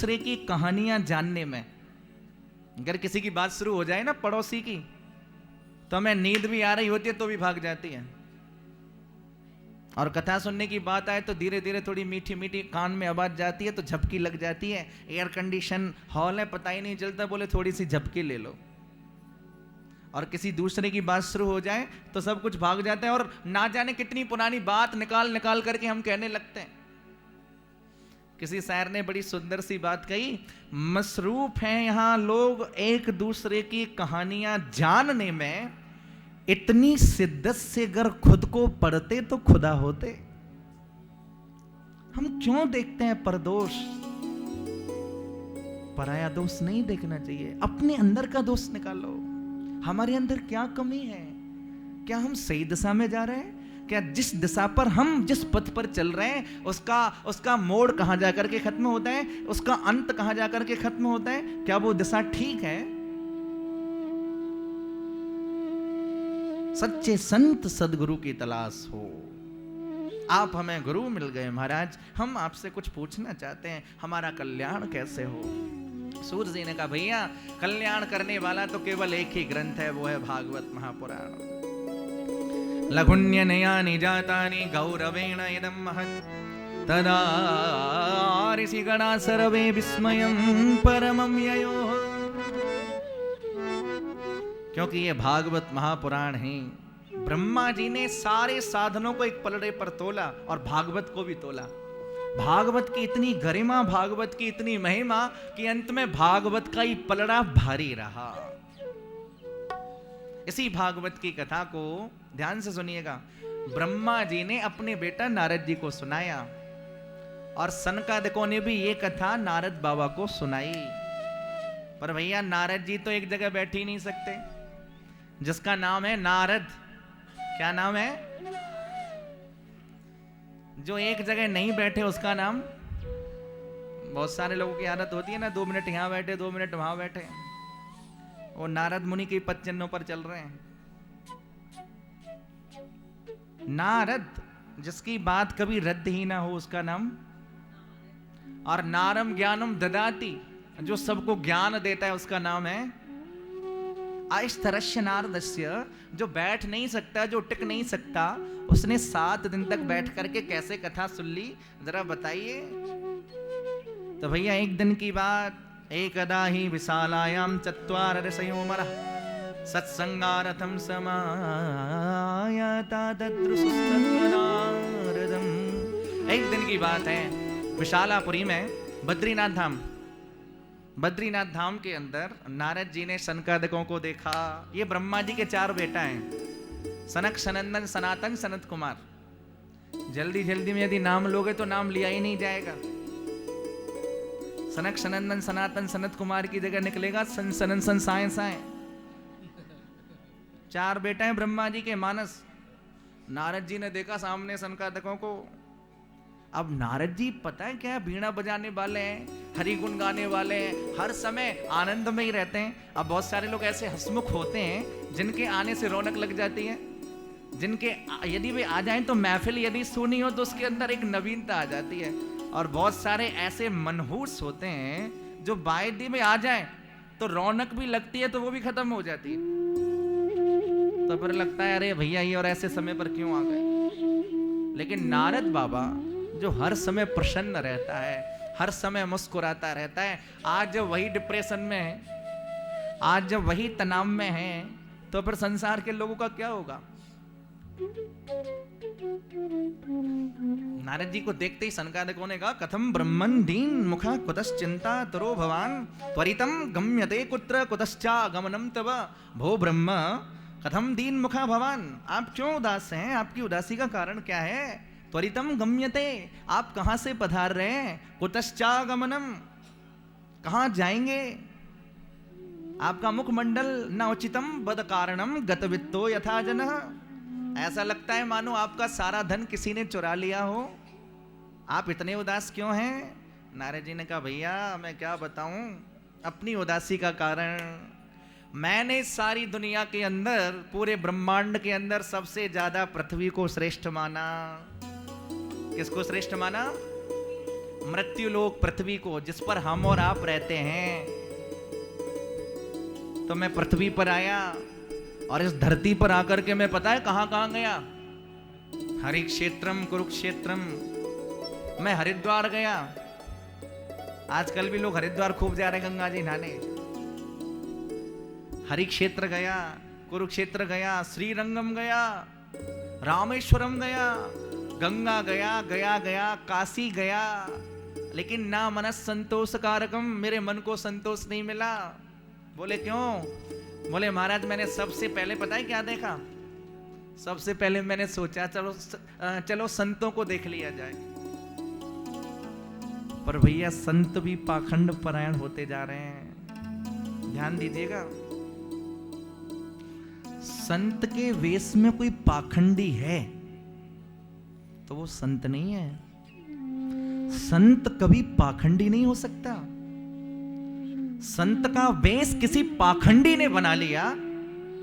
दूसरे की कहानियां जानने में। अगर किसी की बात शुरू हो जाए ना पड़ोसी की, तो हमें नींद भी आ रही होती है तो भी भाग जाती है। और कथा सुनने की बात आए तो धीरे धीरे थोड़ी मीठी मीठी कान में आवाज जाती है तो झपकी लग जाती है। एयर कंडीशन हॉल है, पता ही नहीं चलता, बोले थोड़ी सी झपकी ले लो। और किसी दूसरे की बात शुरू हो जाए तो सब कुछ भाग जाता है और ना जाने कितनी पुरानी बात निकाल निकाल करके हम कहने लगते हैं। किसी शायर ने बड़ी सुंदर सी बात कही, मसरूफ हैं यहां लोग एक दूसरे की कहानियां जानने में, इतनी शिद्दत से अगर खुद को पढ़ते तो खुदा होते। हम क्यों देखते हैं परदोष? पराया दोष नहीं देखना चाहिए, अपने अंदर का दोष निकालो। हमारे अंदर क्या कमी है? क्या हम सही दिशा में जा रहे हैं? क्या जिस दिशा पर हम जिस पथ पर चल रहे हैं उसका मोड़ कहां जाकर के खत्म होता है, उसका अंत कहां जाकर के खत्म होता है? क्या वो दिशा ठीक है? सच्चे संत सदगुरु की तलाश हो। आप हमें गुरु मिल गए महाराज, हम आपसे कुछ पूछना चाहते हैं, हमारा कल्याण कैसे हो? सूर्य जी ने कहा, भैया कल्याण करने वाला तो केवल एक ही ग्रंथ है, वो है भागवत महापुराण। लघुन्यनया निजातानि गौरवेण इदं महत् तदा ऋषि गणा सर्वे विस्मयं परमं ययो। क्योंकि ये भागवत महापुराण है। ब्रह्मा जी ने सारे साधनों को एक पलड़े पर तोला और भागवत को भी तोला। भागवत की इतनी गरिमा, भागवत की इतनी महिमा कि अंत में भागवत का ही पलड़ा भारी रहा। इसी भागवत की कथा को ध्यान से सुनिएगा। ब्रह्मा जी ने अपने बेटा नारद जी को सुनाया और सनकादिकों ने भी ये कथा नारद बाबा को सुनाई। पर भैया नारद जी तो एक जगह बैठ ही नहीं सकते। जिसका नाम है नारद, क्या नाम है? जो एक जगह नहीं बैठे उसका नाम? बहुत सारे लोगों की आदत होती है ना, 2 मिनट यहां बैठे 2 मिनट वहां बैठे। वो नारद मुनि के पदचिन्हों पर चल रहे हैं। नारद, जिसकी बात कभी रद्द ही ना हो, उसका नाम। और नारम ज्ञानम ददाति, जो सबको ज्ञान देता है, उसका नाम है आइष्तरस्य नारदस्य। जो बैठ नहीं सकता, जो टिक नहीं सकता, उसने 7 दिन तक बैठ करके कैसे कथा सुन ली, जरा बताइए। तो भैया एक दिन की बात, एकदा ही विशालायाम चत्वार ऋषयोमरः सत्संगारथम समायाता ददृशुस्तत्वनारदम्। एक दिन की बात है, विशालापुरी में बद्रीनाथ धाम, बद्रीनाथ धाम के अंदर नारद जी ने सनकादिकों को देखा। ये ब्रह्मा जी के 4 बेटा हैं, सनक, सनंदन, सनातन, सनत कुमार। जल्दी जल्दी में यदि नाम लोगे तो नाम लिया ही नहीं जाएगा। सनक, सनंदन, सनातन, सनत कुमार की जगह निकलेगा सन सनन सन साए साए। 4 बेटे हैं ब्रह्मा जी के, मानस। नारद जी ने देखा सामने सनकादिकों को। अब नारद जी पता है क्या, बीड़ा बजाने वाले हैं, हरि गुण गाने वाले हैं, हर समय आनंद में ही रहते हैं। अब बहुत सारे लोग ऐसे हंसमुख होते हैं जिनके आने से रौनक लग जाती है, जिनके यदि वे आ जाएं तो महफिल यदि सुनी हो तो उसके अंदर एक नवीनता आ जाती है। और बहुत सारे ऐसे मनहूस होते हैं जो वायदे में आ जाएं तो रौनक भी लगती है तो वो भी खत्म हो जाती है। तो फिर लगता है अरे भैया ये और ऐसे समय पर क्यों आ गए। लेकिन नारद बाबा जो हर समय प्रसन्न रहता है, हर समय मुस्कुराता रहता है, आज जब वही डिप्रेशन में है, आज जब वही तनाव में है, तो फिर संसार के लोगों का क्या होगा। नारद जी को देखते ही सनकादिकों ने कहा, कथम ब्रह्मन् दीन मुखा कुतश्चिंता तरो भवान त्वरितम गम्यते कुत्र कुतश्चा गमनम तव। भो ब्रह्म कथम दीन मुखा भवान, आप क्यों उदास हैं? आपकी उदासी का कारण क्या है? त्वरितम गम्यते, आप कहां से पधार रहे हैं? कुतश्चा गमनम, कहां जाएंगे? आपका मुखमंडल न उचितम बद कारणम गतवित्तो यथा जनः। ऐसा लगता है मानो आपका सारा धन किसी ने चुरा लिया हो। आप इतने उदास क्यों हैं? नारद जी ने कहा, भैया मैं क्या बताऊं अपनी उदासी का कारण। मैंने सारी दुनिया के अंदर, पूरे ब्रह्मांड के अंदर सबसे ज्यादा पृथ्वी को श्रेष्ठ माना। किसको श्रेष्ठ माना? मृत्यु लोक पृथ्वी को, जिस पर हम और आप रहते हैं। तो मैं पृथ्वी पर आया और इस धरती पर आकर के मैं पता है कहां कहां गया? हरिक्षेत्रम कुरुक्षेत्रम, मैं हरिद्वार गया। आजकल भी लोग हरिद्वार खूब जा रहे हैं गंगा जी नहाने। हरिक्षेत्र गया, कुरुक्षेत्र गया, श्रीरंगम गया, रामेश्वरम गया, गंगा गया, गया गया, काशी गया, लेकिन ना मनस संतोष कारकम, मेरे मन को संतोष नहीं मिला। बोले क्यों? बोले महाराज मैंने सबसे पहले पता है क्या देखा? सबसे पहले मैंने सोचा चलो संतों को देख लिया जाए। पर भैया संत भी पाखंड परायण होते जा रहे हैं, ध्यान दीजिएगा। संत के वेश में कोई पाखंडी है तो वो संत नहीं है। संत कभी पाखंडी नहीं हो सकता। संत का वेश किसी पाखंडी ने बना लिया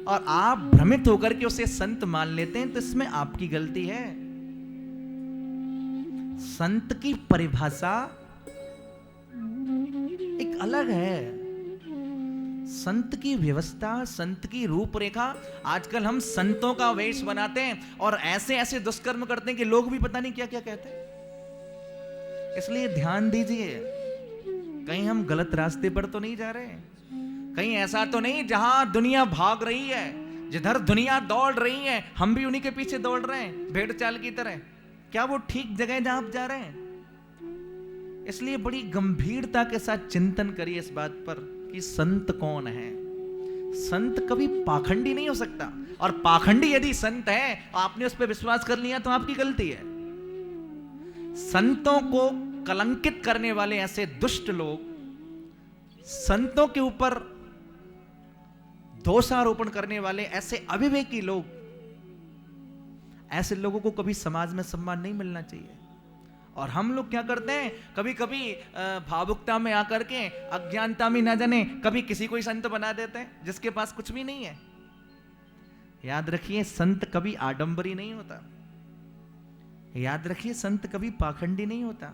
और आप भ्रमित होकर के उसे संत मान लेते हैं, तो इसमें आपकी गलती है। संत की परिभाषा एक अलग है। संत की व्यवस्था, संत की रूपरेखा, आजकल हम संतों का वेश बनाते हैं और ऐसे ऐसे दुष्कर्म करते हैं कि लोग भी पता नहीं क्या क्या कहते हैं। इसलिए ध्यान दीजिए, कहीं हम गलत रास्ते पर तो नहीं जा रहे, कहीं ऐसा तो नहीं जहां दुनिया भाग रही है, जिधर दुनिया दौड़ रही है हम भी उन्हीं के पीछे दौड़ रहे हैं भेड़ चाल की तरह। क्या वो ठीक जगह है जहां आप जा रहे हैं? इसलिए बड़ी गंभीरता के साथ चिंतन करिए इस बात पर कि संत कौन है। संत कभी पाखंडी नहीं हो सकता, और पाखंडी यदि संत है आपने उस पर विश्वास कर लिया तो आपकी गलती है। संतों को कलंकित करने वाले ऐसे दुष्ट लोग, संतों के ऊपर दोषारोपण करने वाले ऐसे अविवेकी लोग, ऐसे लोगों को कभी समाज में सम्मान नहीं मिलना चाहिए। और हम लोग क्या करते हैं, कभी कभी भावुकता में आकर के, अज्ञानता में ना जाने कभी किसी को ही संत बना देते हैं जिसके पास कुछ भी नहीं है। याद रखिए संत कभी आडंबरी नहीं होता। याद रखिए संत कभी पाखंडी नहीं होता।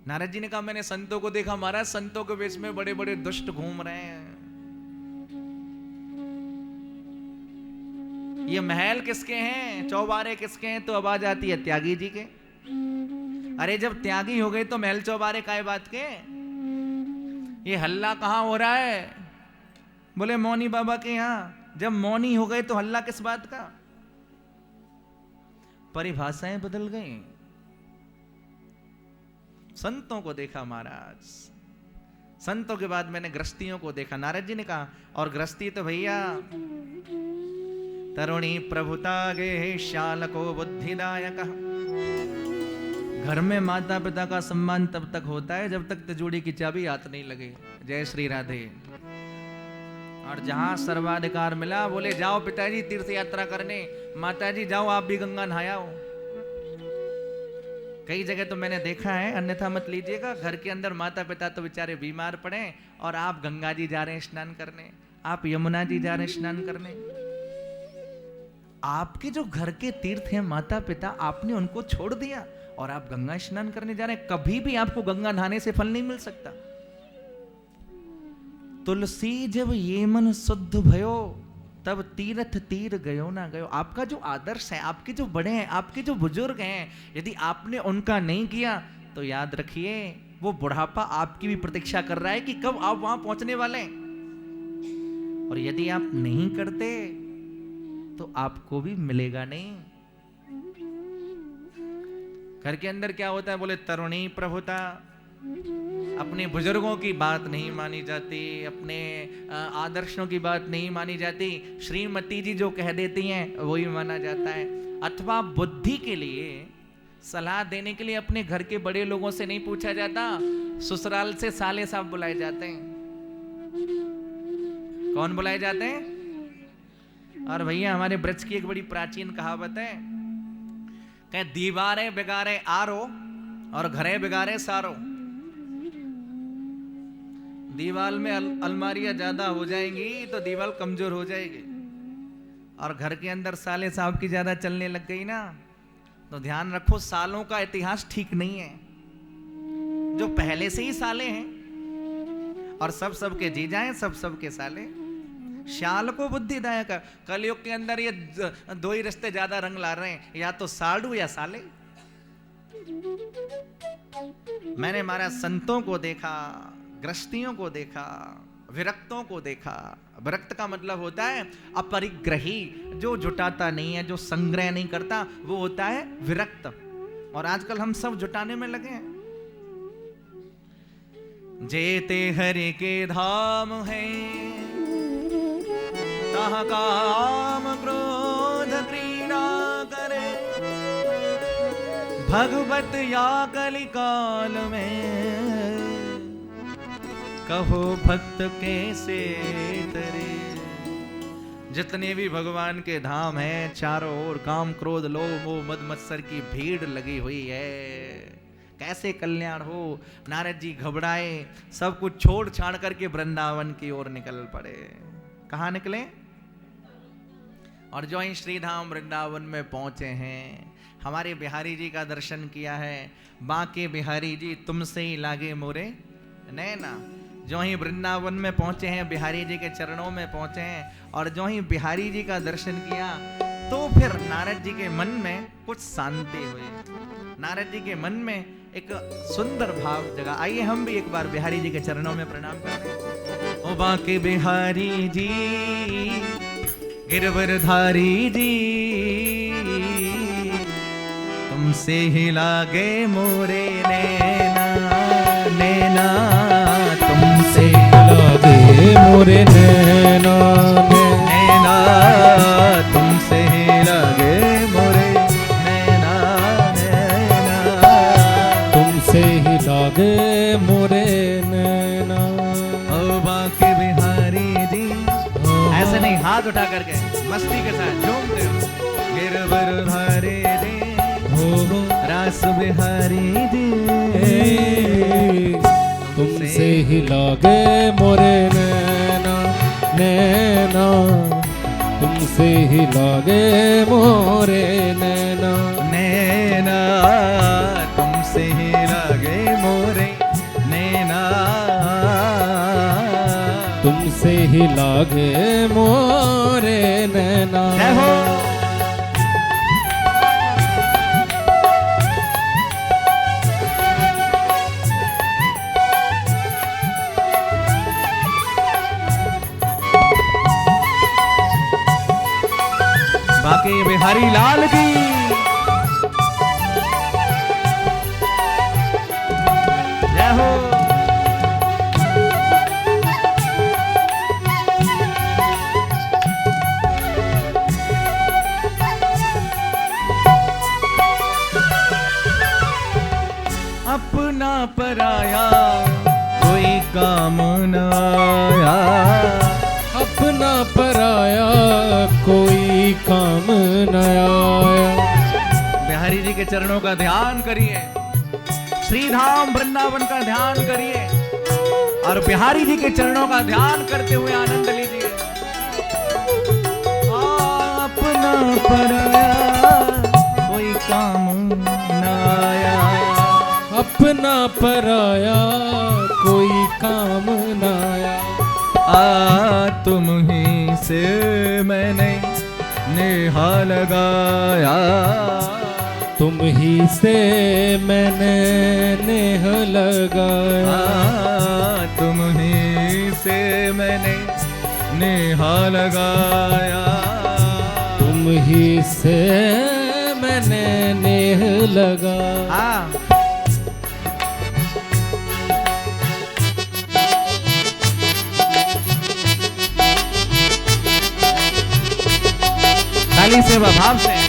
नारद जी ने कहा मैंने संतों को देखा महाराज, संतों के वेश में बड़े बड़े दुष्ट घूम रहे हैं। ये महल किसके हैं, चौबारे किसके हैं? तो आवाज आती है त्यागी जी के। अरे जब त्यागी हो गए तो महल चौबारे काय बात के? ये हल्ला कहां हो रहा है? बोले मौनी बाबा के यहां। जब मौनी हो गए तो हल्ला किस बात का? परिभाषाएं बदल गई। संतों को देखा महाराज, संतों के बाद मैंने गृहस्थियों को देखा। नारद जी ने कहा और गृहस्थी तो भैया तरुणी प्रभुता गे शालको बुद्धिदायक। घर में माता पिता का सम्मान तब तक होता है जब तक तिजोरी की चाबी हाथ नहीं लगे। जय श्री राधे। और जहां सर्वाधिकार मिला बोले जाओ पिताजी तीर्थ यात्रा करने, माताजी जाओ आप भी गंगा नहाओ। कई जगह तो मैंने देखा है, अन्यथा मत लीजिएगा, घर के अंदर माता पिता तो बेचारे बीमार पड़े और आप गंगा जी जा रहे हैं स्नान करने, आप यमुना जी जा रहे हैं स्नान करने। आपके जो घर के तीर्थ हैं माता पिता, आपने उनको छोड़ दिया और आप गंगा स्नान करने जा रहे हैं। कभी भी आपको गंगा नहाने से फल नहीं मिल सकता। तुलसी जब ये मन शुद्ध भयो तब तीर्थ तीर गयो ना गयो। आपका जो आदर्श है, आपके जो बड़े हैं, आपके जो बुजुर्ग हैं, यदि आपने उनका नहीं किया तो याद रखिए वो बुढ़ापा आपकी भी प्रतीक्षा कर रहा है कि कब आप वहां पहुंचने वाले हैं। और यदि आप नहीं करते तो आपको भी मिलेगा नहीं। घर के अंदर क्या होता है, बोले तरुणी प्रभुता, अपने बुजुर्गों की बात नहीं मानी जाती, अपने आदर्शों की बात नहीं मानी जाती। श्रीमती जी जो कह देती हैं वही माना जाता है। अथवा बुद्धि के लिए सलाह देने के लिए अपने घर के बड़े लोगों से नहीं पूछा जाता, ससुराल से साले साहब बुलाए जाते हैं। कौन बुलाए जाते हैं? और भैया हमारे ब्रज की एक बड़ी प्राचीन कहावत है, कहे दीवारें बिगाड़े आरो और घरे बिगाड़े सारो। दीवार में अलमारियां ज्यादा हो जाएंगी तो दीवार कमजोर हो जाएगी, और घर के अंदर साले साहब की ज्यादा चलने लग गई ना तो ध्यान रखो, सालों का इतिहास ठीक नहीं है। जो पहले से ही साले हैं और सब सबके जीजा हैं, सब सबके साले। शाल को बुद्धिदायक। कलयुग के अंदर ये दो ही रिश्ते ज्यादा रंग ला रहे हैं, या तो साडू या साले। मैंने महाराज संतों को देखा, गृहस्थियों को देखा, विरक्तों को देखा। विरक्त का मतलब होता है अपरिग्रही, जो जुटाता नहीं है, जो संग्रह नहीं करता, वो होता है विरक्त। और आजकल हम सब जुटाने में लगे हैं। जेते हरि के धाम है, तहाँ काम क्रोध क्रीड़ा करे, भगवत या कलिकाल में कहो भक्त कैसे तरे। जितने भी भगवान के धाम हैं, चारों ओर काम क्रोध लोभ मोह मद मत्सर की भीड़ लगी हुई है। कैसे कल्याण हो। नारद जी घबराए, सब कुछ छोड़ छाड़ करके वृंदावन की ओर निकल पड़े। कहाँ निकले? और जो ही श्रीधाम वृंदावन में पहुंचे हैं, हमारे बिहारी जी का दर्शन किया है। बांके बिहारी जी तुमसे ही लागे मोरे नैना। जो ही वृंदावन में पहुंचे हैं, बिहारी जी के चरणों में पहुंचे हैं, और जो ही बिहारी जी का दर्शन किया, तो फिर नारद जी के मन में कुछ शांति हुई। नारद जी के मन में एक सुंदर भाव जगा। आइए हम भी एक बार बिहारी जी के चरणों में प्रणाम करें। ओ बांके बिहारी जी, गिरवरधारी जी, तुमसे ही लागे मोरे नैना, नैना तुमसे लागे मोरे नैना, नैना तुमसे ही लागे मोरे नैना, नैना तुमसे ही लागे मोरे नैना। ओ बांके बिहारी जी, ऐसे नहीं, हाथ उठा करके मस्ती के साथ झूमते हो। गिरवरधारी जी, रास बिहारी जी, तुमसे ही लागे मोरे नैना, नैना तुमसे ही लागे मोरे नैना, नैना तुमसे ही लागे मोरे नैना, तुमसे ही लागे मोरे नैना। जय हो। बांके बिहारी लाल की जय हो। अपना पराया कोई काम न आया, अपना पराया कोई काम न आया। बिहारी जी के चरणों का ध्यान करिए, श्रीधाम वृंदावन का ध्यान करिए, और बिहारी जी के चरणों का ध्यान करते हुए आनंद लीजिए। अपना पराया कोई काम न आया, अपना पराया कोई काम न आया। तुम ही से मैंने नेहा लगाया, तुम ही से मैंने नेह लगाया, तुम ही से मैंने नेहा लगाया, तुम ही से मैंने नेह लगाया। ताली से भाव से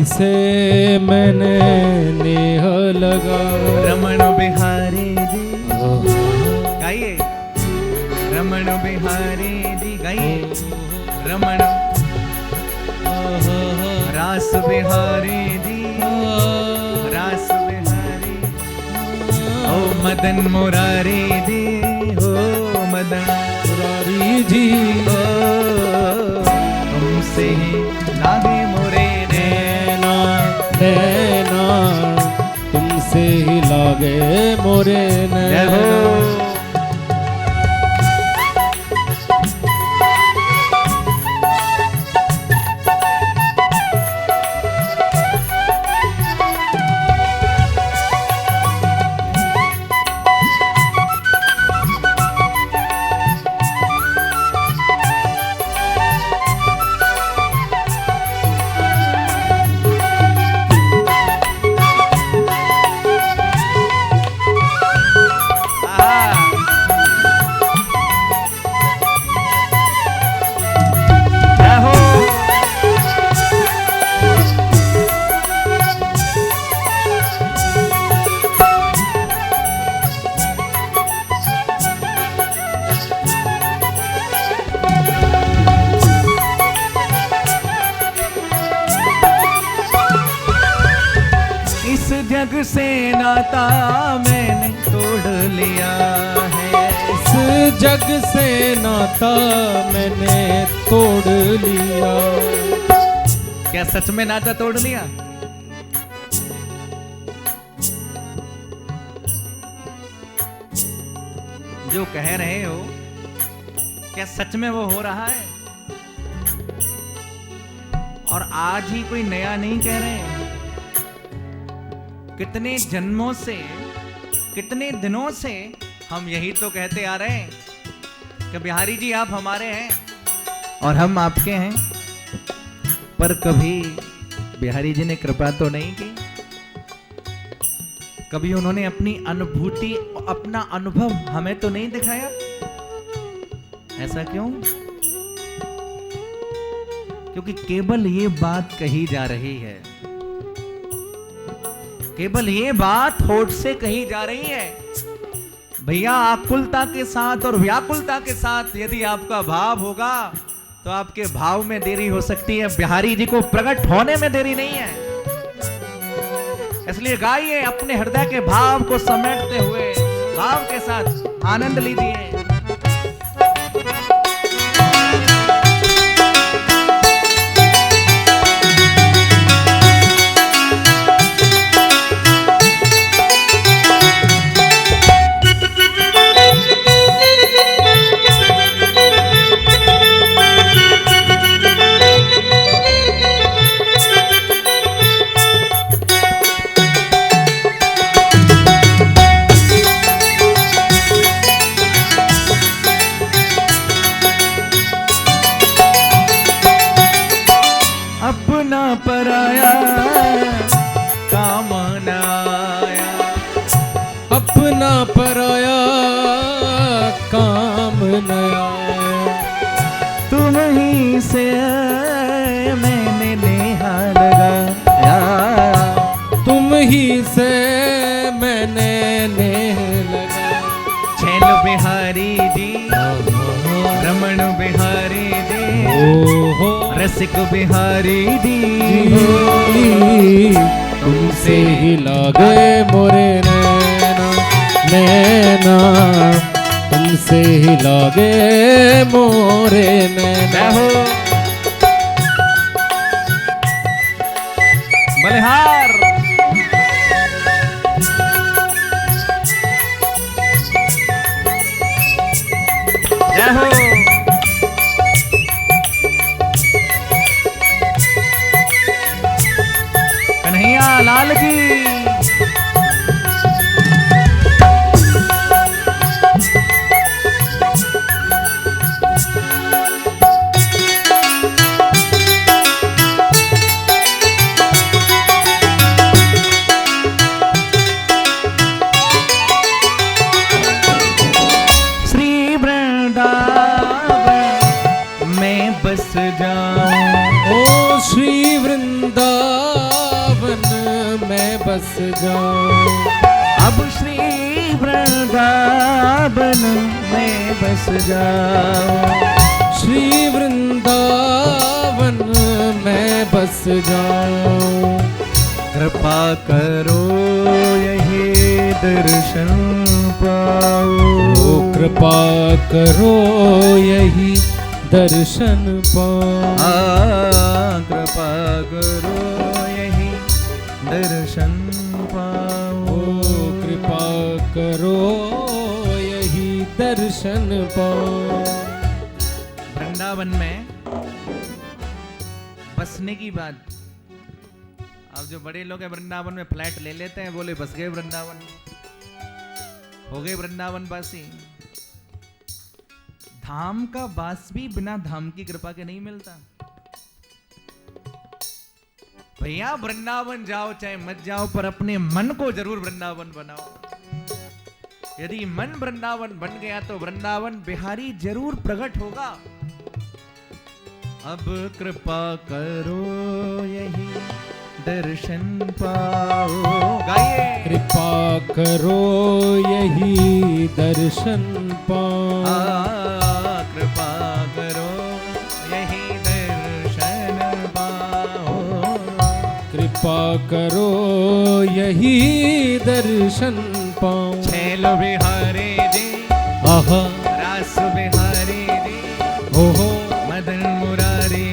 से मैंने नेह लगा। रमण बिहारी जी गाइए, रमण बिहारी जी गाइए, रमण रास बिहारी जी, रास बिहारी, ओ मदन मुरारी जी, ओ मदन मुरारी जी, तुमसे ही लागे मोरे नैना नैना, तुमसे ही लागे मोरे नैना। जग से नाता मैंने तोड़ लिया है, इस जग से नाता मैंने तोड़ लिया। क्या सच में नाता तोड़ लिया? जो कह रहे हो क्या सच में वो हो रहा है? और आज ही कोई नया नहीं कह रहे हैं, कितने जन्मों से, कितने दिनों से हम यही तो कहते आ रहे हैं कि बिहारी जी आप हमारे हैं और हम आपके हैं, पर कभी बिहारी जी ने कृपा तो नहीं की। कभी उन्होंने अपनी अनुभूति, अपना अनुभव हमें तो नहीं दिखाया। ऐसा क्यों? क्योंकि केवल ये बात कही जा रही है, केवल ये बात होठ से कही जा रही है। भैया आकुलता के साथ और व्याकुलता के साथ यदि आपका भाव होगा तो आपके भाव में देरी हो सकती है, बिहारी जी को प्रकट होने में देरी नहीं है। इसलिए गाइए, अपने हृदय के भाव को समेटते हुए भाव के साथ आनंद लीजिए। अपना पराया काम न आया, अपना पराया काम न आया। तुम ही से मैंने नेहा लगाया, तुम ही से मैंने नेह लगाया। छैल बिहारी जी, रमण बिहारी जी, ओहो रसिक बिहारी जी, तुमसे ही लागे मोरे नैना नैना, तुमसे ही लागे मोरे नैना। बलिहार जय हो। कन्हैया लाल की। ओ श्री वृंदावन बस जाऊं। अब श्री वृंदावन में बस जाऊं। श्री वृंदावन में बस जाऊं। कृपा करो यही दर्शन पाओ। कृपा करो यही दर्शन पाओ। कृपा करो यही दर्शन पाओ। कृपा करो यही दर्शन पाओ। वृंदावन में बसने की बात, अब जो बड़े लोग हैं वृंदावन में फ्लैट ले लेते हैं, बोले बस गए वृंदावन, हो गए वृंदावन वासी। धाम का वास भी बिना धाम की कृपा के नहीं मिलता। भैया वृंदावन जाओ चाहे मत जाओ, पर अपने मन को जरूर वृंदावन बनाओ। यदि मन वृंदावन बन गया तो वृंदावन बिहारी जरूर प्रकट होगा। अब कृपा करो यही दर्शन पाओ। गाइए। कृपा करो यही दर्शन पाओ। कृपा करो यही दर्शन पाओ। कृपा करो यही दर्शन पाओ। छेलो बिहारी जी, आहा रास बिहारी जी, ओहो मदन मुरारी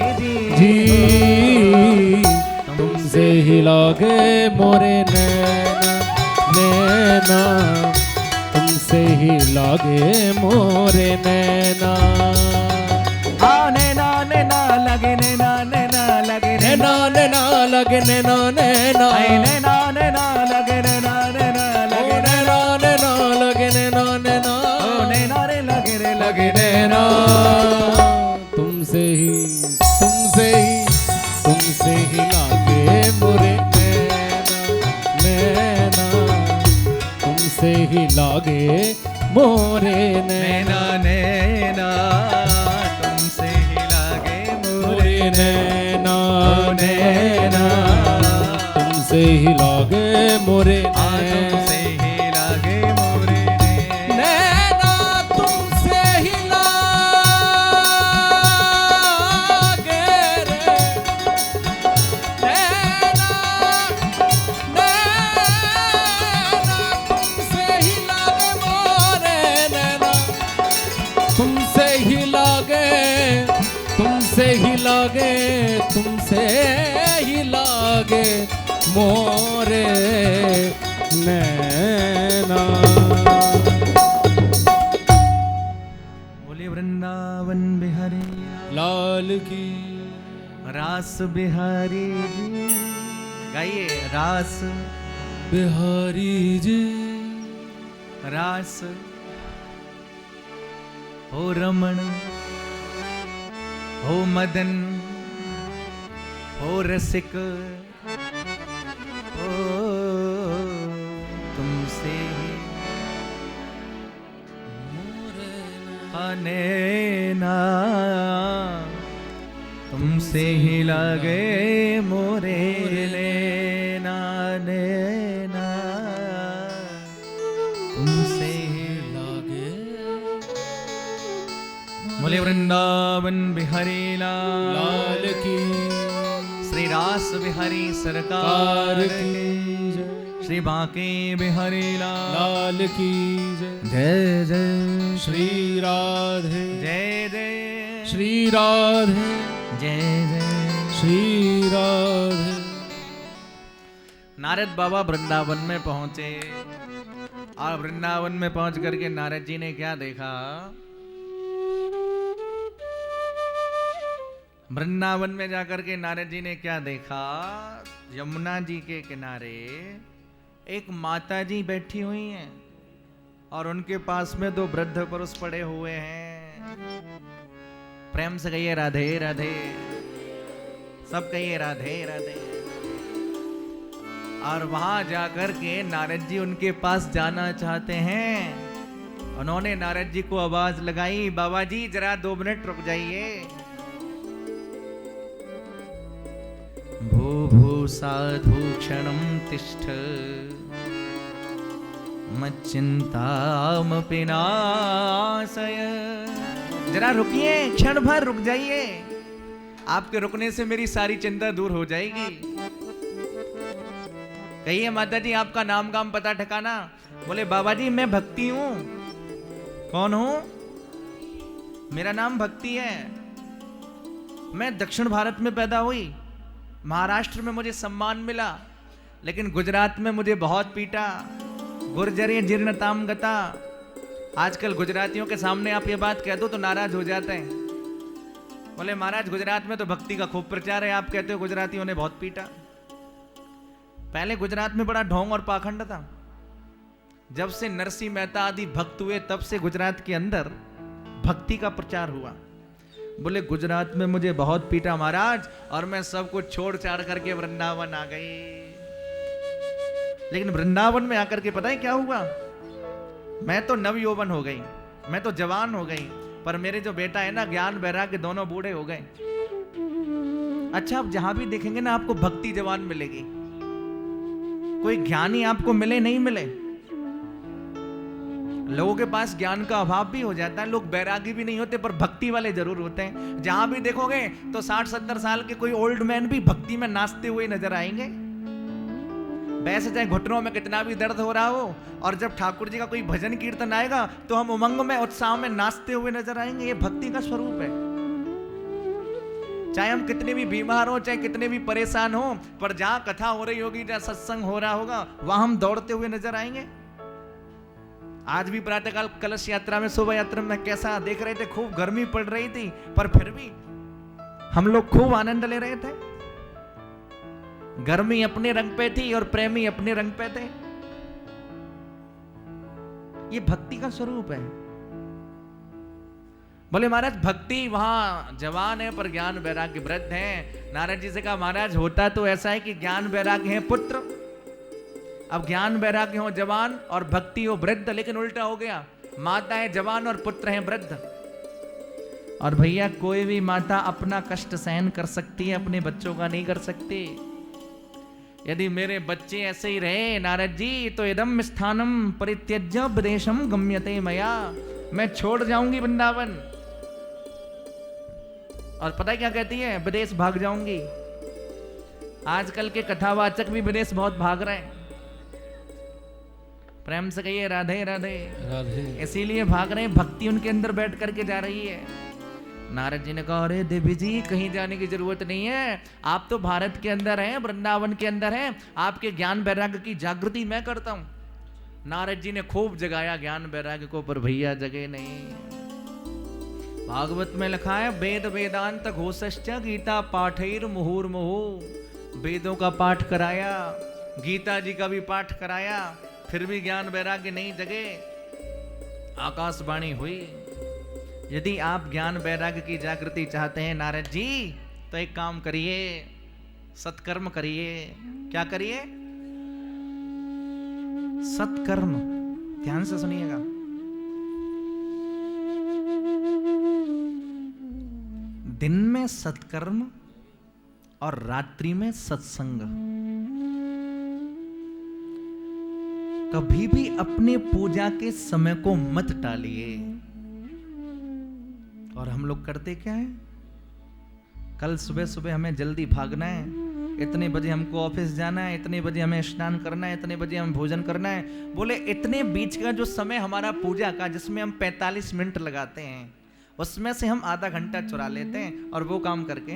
जी। तुमसे ही लागे मोरे नैना, नैना तुमसे ही लागे मोरे नैना। नैना नैना लगे, नैना नैना लगे, नैना नैना लगे, नैना नैना नैना नैना लगे, नैना नैना लगे, नैना नैना लगे, नैना नैना नैना रे लगे रे लगे नैना। तुमसे ही लागे मोरे नैना, नैना तुमसे ही लागे मोरे नैना, नैना तुमसे ही लागे मोरे नैना, नैना तुमसे ही लागे मोरे तुमसे ही लागे मोरे नैना, तुमसे ही लागे रे नैना, नैना तुमसे ही लागे मोरे नैना। तुमसे ही लागे, तुमसे ही लागे, तुमसे ही लागे मोरे नैना। बोले वृंदावन बिहारी लाल की रास बिहारी जी। गाइए। रास बिहारी जी, रास हो रमण, हो मदन, हो रसिक, हो तुमसे ही नैना, तुमसे ही लागे मोरे नैना, नैना तुमसे ही लागे बोले वृंदावन बिहारी लाल की श्री रास बिहारी सरकार कार की, की जय, श्री बांके बिहारी लाल की जय। जय जय श्री राधे, जय जय श्री राधे, जय जय। श्री राधे। नारद बाबा वृंदावन में पहुंचे और वृंदावन में पहुंच करके नारद जी ने क्या देखा? वृंदावन में जाकर के नारद जी ने क्या देखा? यमुना जी के किनारे एक माता जी बैठी हुई हैं और उनके पास में दो वृद्ध पुरुष पड़े हुए हैं। प्रेम से कहिए राधे राधे, सब कहिए राधे राधे। और वहां जाकर के नारद जी उनके पास जाना चाहते हैं। उन्होंने नारद जी को आवाज लगाई, बाबा जी जरा 2 मिनट रुक जाइए। भू भू साधु क्षणं तिष्ठ मच्चिंतामपि नाशय। जरा रुकिए, क्षण भर रुक जाइए, आपके रुकने से मेरी सारी चिंता दूर हो जाएगी। कहिए माता जी आपका नाम गाम पता ठिकाना। बोले बाबा जी मैं भक्ति हूं। कौन हूं? मेरा नाम भक्ति है। मैं दक्षिण भारत में पैदा हुई, महाराष्ट्र में मुझे सम्मान मिला, लेकिन गुजरात में मुझे बहुत पीटा। गुर्जरे जीर्णताम गता। आजकल गुजरातियों के सामने आप ये बात कह दो तो नाराज हो जाते हैं। बोले महाराज गुजरात में तो भक्ति का खूब प्रचार है, आप कहते हो गुजरातियों ने बहुत पीटा। पहले गुजरात में बड़ा ढोंग और पाखंड था। जब से नरसिंह मेहता आदि भक्त हुए तब से गुजरात के अंदर भक्ति का प्रचार हुआ। बोले गुजरात में मुझे बहुत पीटा महाराज, और मैं सब कुछ छोड़ छाड़ करके वृंदावन आ गई। लेकिन वृंदावन में आकर के पता है क्या हुआ? मैं तो नव यौवन हो गई, मैं तो जवान हो गई, पर मेरे जो बेटा है ना ज्ञान वैराग्य दोनों बूढ़े हो गए। अच्छा, आप जहां भी देखेंगे ना आपको भक्ति जवान मिलेगी, कोई ज्ञानी आपको मिले नहीं मिले। लोगों के पास ज्ञान का अभाव भी हो जाता है, लोग बैरागी भी नहीं होते, पर भक्ति वाले जरूर होते हैं। जहां भी देखोगे तो 60-70 साल के कोई ओल्ड मैन भी भक्ति में नाचते हुए नजर आएंगे। वैसे चाहे घुटनों में कितना भी दर्द हो रहा हो, और जब ठाकुर जी का कोई भजन कीर्तन आएगा तो हम उमंग में उत्साह में नाचते हुए नजर आएंगे। ये भक्ति का स्वरूप है। चाहे हम कितने भी बीमार हो, चाहे कितने भी परेशान हो, पर जहां कथा हो रही होगी, जहां सत्संग हो रहा होगा, वहां हम दौड़ते हुए नजर आएंगे। आज भी प्रातःकाल कलश यात्रा में, शोभा यात्रा में कैसा देख रहे थे, खूब गर्मी पड़ रही थी, पर फिर भी हम लोग खूब आनंद ले रहे थे। गर्मी अपने रंग पे थी और प्रेमी अपने रंग पे थे। ये भक्ति का स्वरूप है। बोले महाराज भक्ति वहां जवान है पर ज्ञान वैराग्य वृद्ध है। नारद जी से कहा महाराज होता तो ऐसा है कि ज्ञान वैराग्य है पुत्र, अब ज्ञान वैराग्य हो जवान और भक्ति हो वृद्ध, लेकिन उल्टा हो गया, माता है जवान और पुत्र है वृद्ध। और भैया कोई भी माता अपना कष्ट सहन कर सकती है, अपने बच्चों का नहीं कर सकती। यदि मेरे बच्चे ऐसे ही रहे नारद जी तो इदम स्थानम परित्यज्य विदेशम गम्यते मया, मैं छोड़ जाऊंगी वृंदावन। और पता है क्या कहती है? विदेश भाग जाऊंगी। आजकल के कथावाचक भी विदेश बहुत भाग रहे हैं। प्रेम से कहिए राधे राधे राधे। इसीलिए भाग रहे हैं, भक्ति उनके अंदर बैठ करके जा रही है। नारद जी ने कहा अरे देवी जी कहीं जाने की जरूरत नहीं है, आप तो भारत के अंदर हैं, वृंदावन के अंदर हैं, आपके ज्ञान वैराग्य की जागृति मैं करता हूं। नारद जी ने खूब जगाया ज्ञान वैराग्य को, पर भैया जगे नहीं। भागवत में लिखा है वेद वेदांत घोषश्च गीता पाठैर मुहुर्मुहु, वेदों का पाठ कराया, गीता जी का भी पाठ कराया, फिर भी ज्ञान वैराग्य नहीं जगे। आकाशवाणी हुई, यदि आप ज्ञान वैराग्य की जागृति चाहते हैं नारद जी तो एक काम करिए, सत्कर्म करिए। क्या करिए? सत्कर्म। ध्यान से सुनिएगा। दिन में सत्कर्म और रात्रि में सत्संग। कभी भी अपने पूजा के समय को मत टालिए। और हम लोग करते क्या है? कल सुबह सुबह हमें जल्दी भागना है, इतने बजे हमको ऑफिस जाना है, इतने बजे हमें स्नान करना है, इतने बजे हमें भोजन करना है। बोले इतने बीच का जो समय हमारा पूजा का, जिसमें हम 45 मिनट लगाते हैं, उसमें से हम आधा घंटा चुरा लेते हैं और वो काम करके